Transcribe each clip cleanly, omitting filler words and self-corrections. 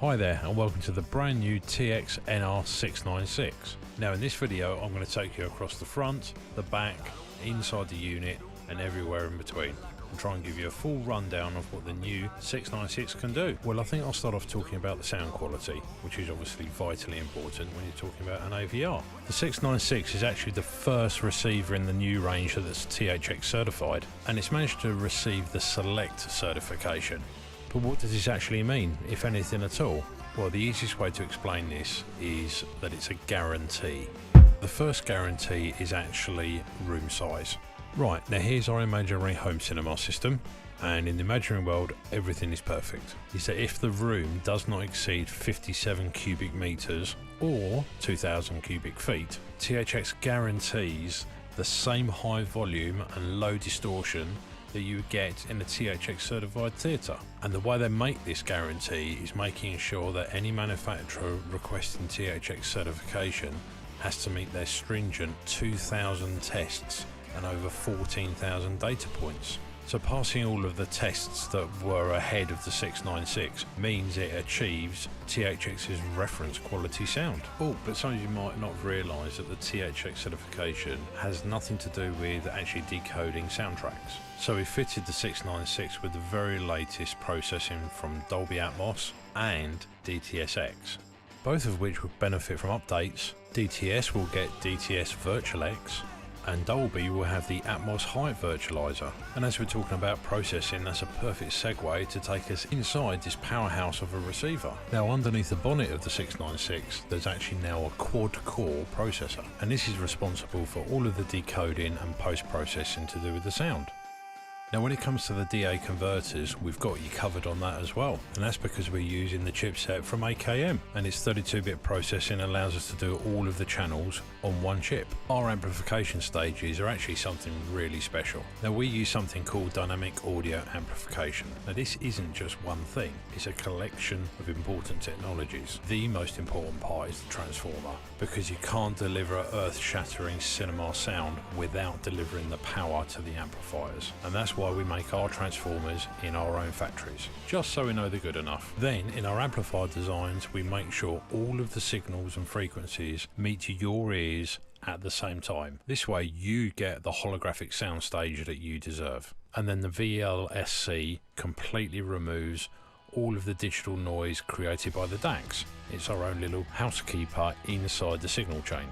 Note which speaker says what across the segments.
Speaker 1: Hi there and welcome to the brand new TX-NR696. Now in this video I'm going to take you across the front, the back, inside the unit and everywhere in between and try and give you a full rundown of what the new 696 can do. Well, I think I'll start off talking about the sound quality, which is obviously vitally important when you're talking about an AVR. The 696 is actually the first receiver in the new range that's THX certified, and it's managed to receive the Select certification. But what does this actually mean, if anything at all? Well, the easiest way to explain this is that it's a guarantee. The first guarantee is actually room size. Right, now here's our imaginary home cinema system, and in the imaginary world everything is perfect. Is that if the room does not exceed 57 cubic meters or 2000 cubic feet, THX guarantees the same high volume and low distortion that you would get in a THX certified theatre. And the way they make this guarantee is making sure that any manufacturer requesting THX certification has to meet their stringent 2000 tests and over 14,000 data points. So passing all of the tests that were ahead of the 696 means it achieves THX's reference quality sound. Oh, but some of you might not realise that the THX certification has nothing to do with actually decoding soundtracks. So we fitted the 696 with the very latest processing from Dolby Atmos and DTS:X, both of which will benefit from updates. DTS will get DTS Virtual X, and Dolby will have the Atmos Height Virtualizer. And as we're talking about processing, that's a perfect segue to take us inside this powerhouse of a receiver. Now underneath the bonnet of the 696, there's actually now a quad-core processor, and this is responsible for all of the decoding and post-processing to do with the sound. Now when it comes to the DA converters, we've got you covered on that as well, and that's because we're using the chipset from AKM, and its 32-bit processing allows us to do all of the channels on one chip. Our amplification stages are actually something really special. Now we use something called dynamic audio amplification. Now this isn't just one thing, it's a collection of important technologies. The most important part is the transformer, because you can't deliver earth-shattering cinema sound without delivering the power to the amplifiers, and that's why we make our transformers in our own factories, just so we know they're good enough. Then in our amplifier designs we make sure all of the signals and frequencies meet your ears at the same time. This way you get the holographic soundstage that you deserve. And then the VLSC completely removes all of the digital noise created by the DACs. It's our own little housekeeper inside the signal chain.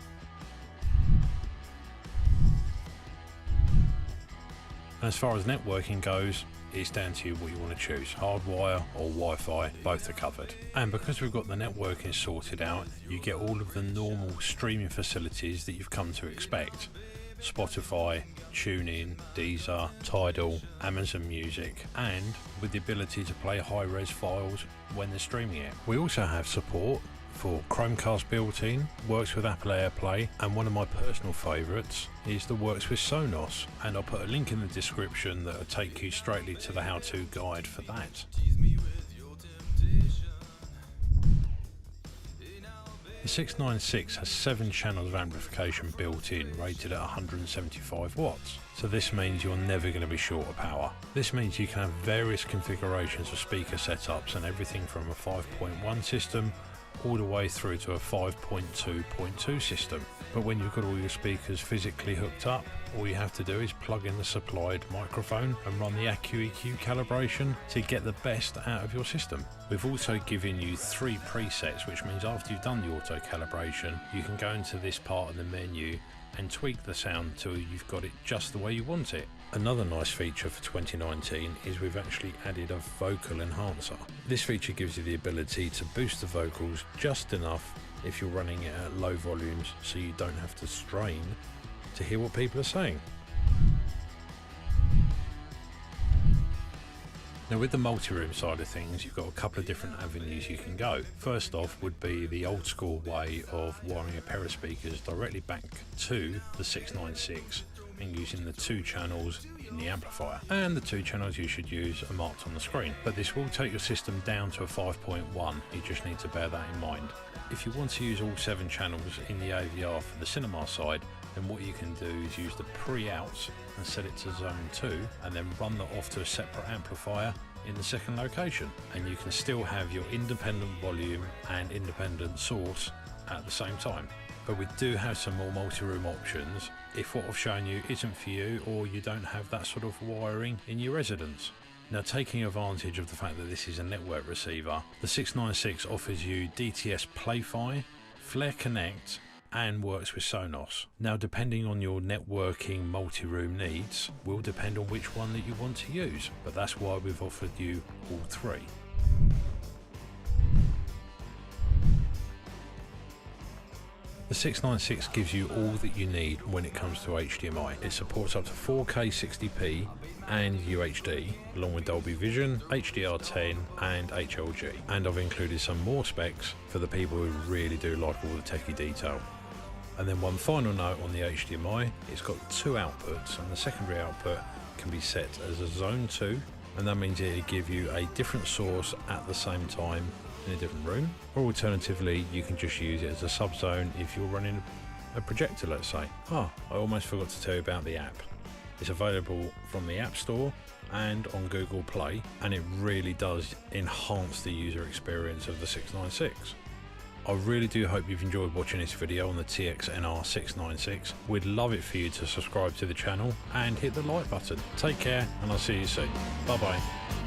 Speaker 1: As far as networking goes, it's down to you what you want to choose, hardwire or Wi-Fi, both are covered. And because we've got the networking sorted out, you get all of the normal streaming facilities that you've come to expect. Spotify, TuneIn, Deezer, Tidal, Amazon Music, and with the ability to play high-res files when they're streaming it. We also have support for Chromecast built-in, works with Apple AirPlay, and one of my personal favourites is the works with Sonos, and I'll put a link in the description that will take you straightly to the how-to guide for that. The 696 has 7 channels of amplification built in, rated at 175 watts. So this means you're never going to be short of power. This means you can have various configurations of speaker setups, and everything from a 5.1 system all the way through to a 5.2.2 system. But when you've got all your speakers physically hooked up, all you have to do is plug in the supplied microphone and run the AQ/EQ calibration to get the best out of your system. We've also given you 3 presets, which means after you've done the auto calibration, you can go into this part of the menu and tweak the sound till you've got it just the way you want it. Another nice feature for 2019 is we've actually added a vocal enhancer. This feature gives you the ability to boost the vocals just enough if you're running it at low volumes, so you don't have to strain to hear what people are saying. Now with the multi-room side of things, you've got a couple of different avenues you can go. First off would be the old school way of wiring a pair of speakers directly back to the 696 and using the 2 channels in the amplifier. And the 2 channels you should use are marked on the screen. But this will take your system down to a 5.1, you just need to bear that in mind. If you want to use all 7 channels in the AVR for the cinema side, then what you can do is use the pre-outs and set it to zone 2 and then run that off to a separate amplifier in the second location, and you can still have your independent volume and independent source at the same time. But we do have some more multi-room options if what I've shown you isn't for you, or you don't have that sort of wiring in your residence. Now, taking advantage of the fact that this is a network receiver, the 696 offers you DTS Play-Fi, Flare Connect, and works with Sonos. Now, depending on your networking multi-room needs will depend on which one that you want to use, but that's why we've offered you all three. The 696 gives you all that you need when it comes to HDMI. It supports up to 4K 60p and UHD, along with Dolby Vision, HDR10 and HLG. And I've included some more specs for the people who really do like all the techie detail. And then one final note on the HDMI, it's got two outputs, and the secondary output can be set as a zone 2, and that means it'll give you a different source at the same time in a different room, or alternatively you can just use it as a subzone if you're running a projector, let's say. I almost forgot to tell you about the app. It's available from the App Store and on Google Play, and it really does enhance the user experience of the 696. I really do hope you've enjoyed watching this video on the TX-NR696. We'd love it for you to subscribe to the channel and hit the like button. Take care, and I'll see you soon. Bye bye.